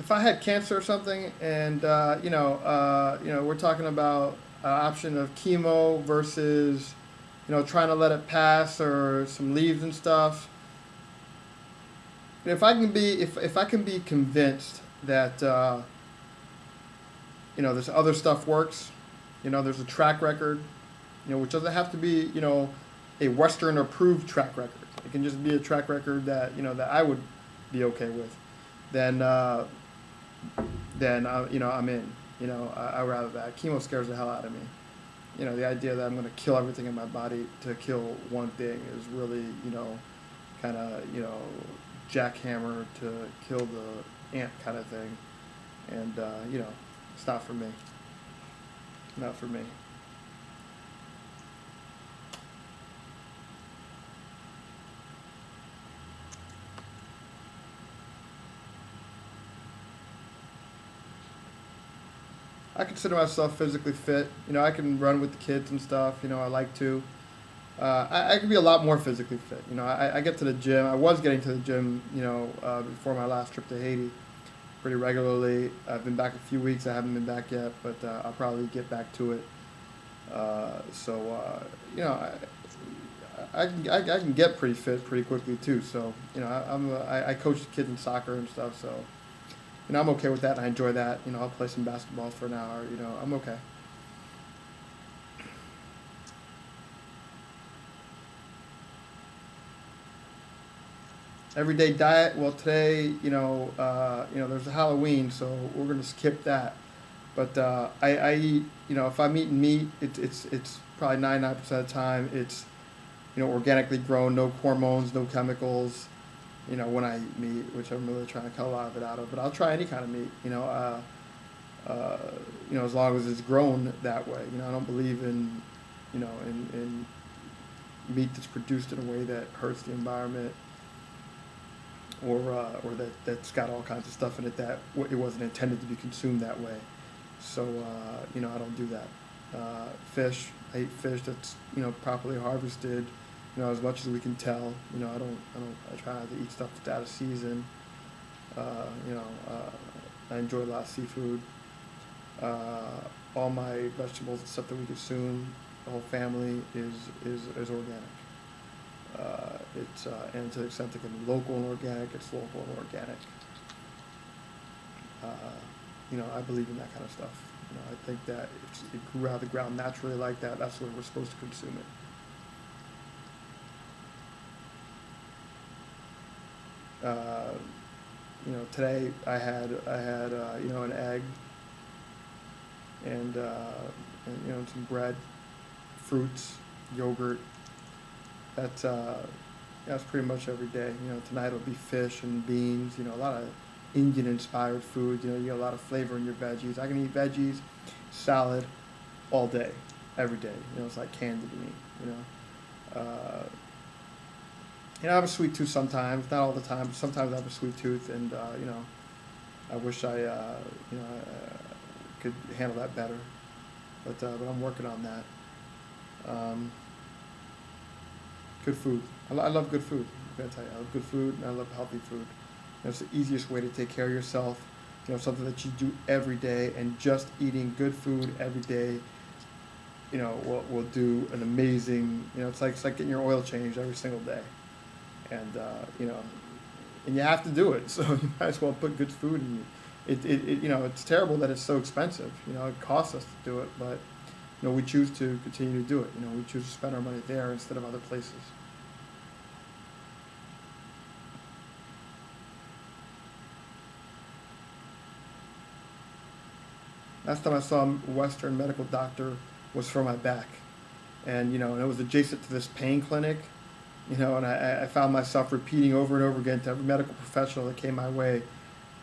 if I had cancer or something, and we're talking about an option of chemo versus, trying to let it pass or some leaves and stuff. If I can be convinced that this other stuff works, there's a track record, which doesn't have to be a Western approved track record. It can just be a track record that that I would be okay with. Then I'm in. I rather that. Chemo scares the hell out of me. The idea that I'm going to kill everything in my body to kill one thing is really, kind of, jackhammer to kill the ant kind of thing. And, it's not for me. Not for me. I consider myself physically fit. I can run with the kids and stuff. I like to. I can be a lot more physically fit. I get to the gym. I was getting to the gym, before my last trip to Haiti pretty regularly. I've been back a few weeks. I haven't been back yet, but I'll probably get back to it. I can get pretty fit pretty quickly too. So, I coach the kids in soccer and stuff. So, I'm okay with that. And I enjoy that. I'll play some basketball for an hour. I'm okay. Everyday diet. Well, today, there's a Halloween, so we're gonna skip that. But I eat, if I'm eating meat, it's probably 99% of the time it's organically grown, no hormones, no chemicals. When I eat meat, which I'm really trying to cut a lot of it out of. But I'll try any kind of meat. Uh, as long as it's grown that way. I don't believe in, in meat that's produced in a way that hurts the environment, or that's got all kinds of stuff in it that it wasn't intended to be consumed that way. So I don't do that. Fish, I eat fish that's properly harvested. As much as we can tell. I try not to eat stuff that's out of season. Uh, you know, I enjoy a lot of seafood. All my vegetables and stuff that we consume, the whole family is organic. And to the extent that it can be local and organic, it's local and organic. Uh, I believe in that kind of stuff. I think that it grew out of the ground naturally like that. That's the way we're supposed to consume it. Today I had an egg and some bread, fruits, yogurt. That's pretty much every day. Tonight it'll be fish and beans. A lot of Indian-inspired food. You get a lot of flavor in your veggies. I can eat veggies, salad, all day, every day. It's like candy to me. Uh, I have a sweet tooth sometimes, not all the time, but sometimes I have a sweet tooth, and I wish I could handle that better. But I'm working on that. Good food. I love good food. I'm gonna tell you, I love good food and I love healthy food. It's the easiest way to take care of yourself. Something that you do every day, and just eating good food every day, will do an amazing. It's like getting your oil changed every single day, and and you have to do it. So you might as well put good food in you. It's terrible that it's so expensive. It costs us to do it, but we choose to continue to do it. We choose to spend our money there instead of other places. Last time I saw a Western medical doctor was for my back, and it was adjacent to this pain clinic, and I found myself repeating over and over again to every medical professional that came my way,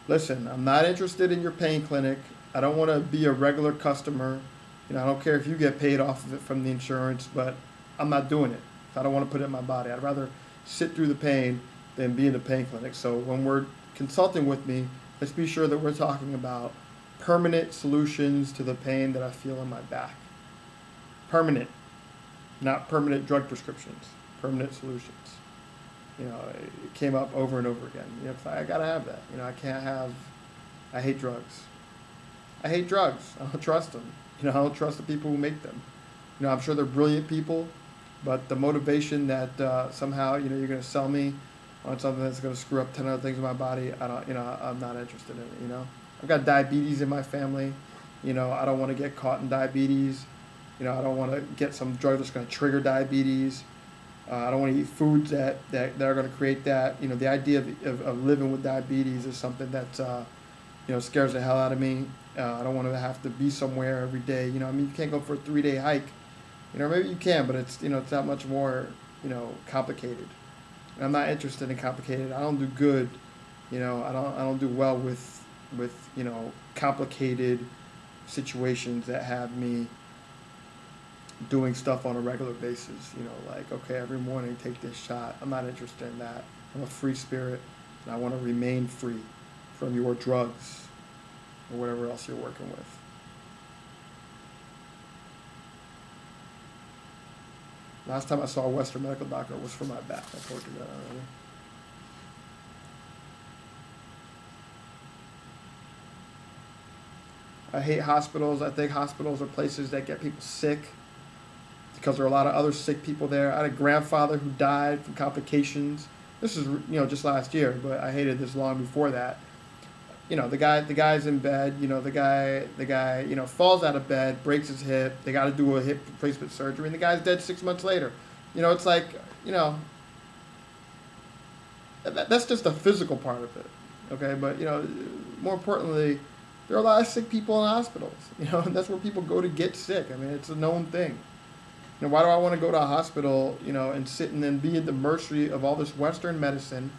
listen, I'm not interested in your pain clinic. I don't want to be a regular customer. I don't care if you get paid off of it from the insurance, but I'm not doing it. I don't want to put it in my body. I'd rather sit through the pain than be in the pain clinic. So when we're consulting with me, let's be sure that we're talking about permanent solutions to the pain that I feel in my back. Permanent, not permanent drug prescriptions. Permanent solutions. It came up over and over again. I gotta have that. I I hate drugs. I hate drugs. I don't trust them. I don't trust the people who make them. I'm sure they're brilliant people, but the motivation that somehow, you're going to sell me on something that's going to screw up 10 other things in my body, I don't, I'm not interested in it. I've got diabetes in my family. I don't want to get caught in diabetes. I don't want to get some drug that's going to trigger diabetes. I don't want to eat foods that are going to create that. The idea of living with diabetes is something that, scares the hell out of me. I don't want to have to be somewhere every day. You can't go for a 3-day hike. Maybe you can, but it's that much more, complicated. And I'm not interested in complicated. I don't do good. I don't do well with complicated situations that have me doing stuff on a regular basis. Like, okay, every morning take this shot. I'm not interested in that. I'm a free spirit, and I want to remain free from your drugs or whatever else you're working with. Last time I saw a Western medical doctor was for my back. I told you that already. I hate hospitals. I think hospitals are places that get people sick because there are a lot of other sick people there. I had a grandfather who died from complications. This is, just last year, but I hated this long before that. The guy's in bed. The guy, falls out of bed, breaks his hip. They got to do a hip replacement surgery, and the guy's dead 6 months later. It's like, that's just the physical part of it, okay? But more importantly, there are a lot of sick people in hospitals. And that's where people go to get sick. It's a known thing. Why do I want to go to a hospital, and sit and then be at the mercy of all this Western medicine?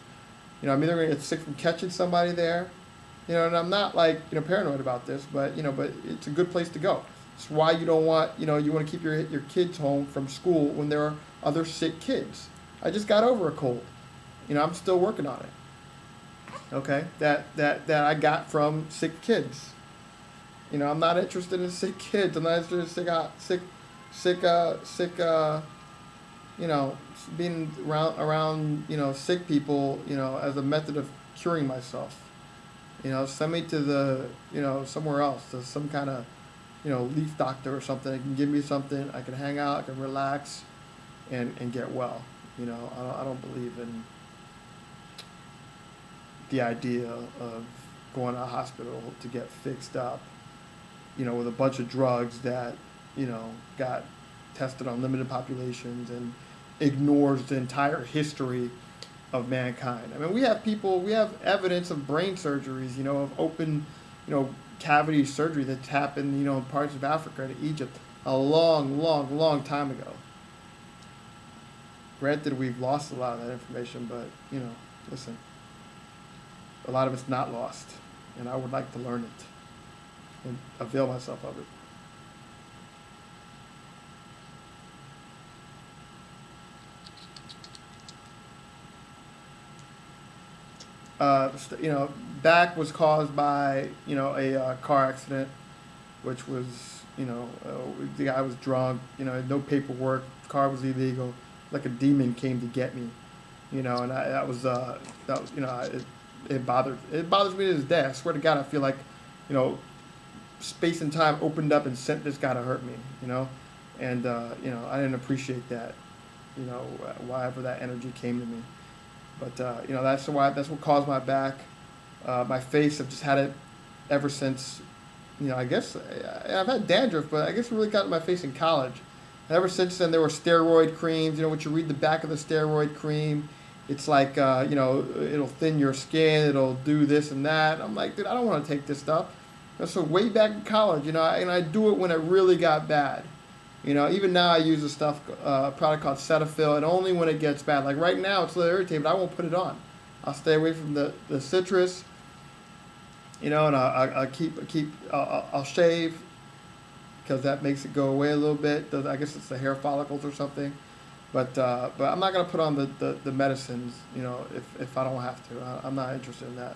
I'm either going to get sick from catching somebody there. And I'm not paranoid about this, but it's a good place to go. It's why you don't want, you want to keep your kids home from school when there are other sick kids. I just got over a cold. I'm still working on it. Okay, that I got from sick kids. I'm not interested in sick kids. I'm not interested in being around sick people, as a method of curing myself. Send me to the, somewhere else, to some kind of, leaf doctor or something. It can give me something. I can hang out, I can relax, and get well. I don't believe in the idea of going to a hospital to get fixed up, with a bunch of drugs that, got tested on limited populations and ignores the entire history of mankind. We have evidence of brain surgeries, of open, cavity surgery that's happened, in parts of Africa and Egypt a long time ago. Granted, we've lost a lot of that information, but, listen, a lot of it's not lost, and I would like to learn it and avail myself of it. Back was caused by, a car accident, which was, the guy was drunk, had no paperwork, the car was illegal, like a demon came to get me, and it bothers me to this day. I swear to God, I feel like, space and time opened up and sent this guy to hurt me, and, I didn't appreciate that, whenever that energy came to me. But, that's what caused my back. My face, I've just had it ever since, I guess, I've had dandruff, but I guess it really got in my face in college. And ever since then, there were steroid creams. When you read the back of the steroid cream, it's like, it'll thin your skin, it'll do this and that. I'm like, dude, I don't want to take this stuff. So way back in college, and I do it when it really got bad. Even now I use a product called Cetaphil, and only when it gets bad. Like right now, it's a little irritating, but I won't put it on. I'll stay away from the citrus, and I'll shave, because that makes it go away a little bit. I guess it's the hair follicles or something. But I'm not going to put on the medicines, if I don't have to. I'm not interested in that.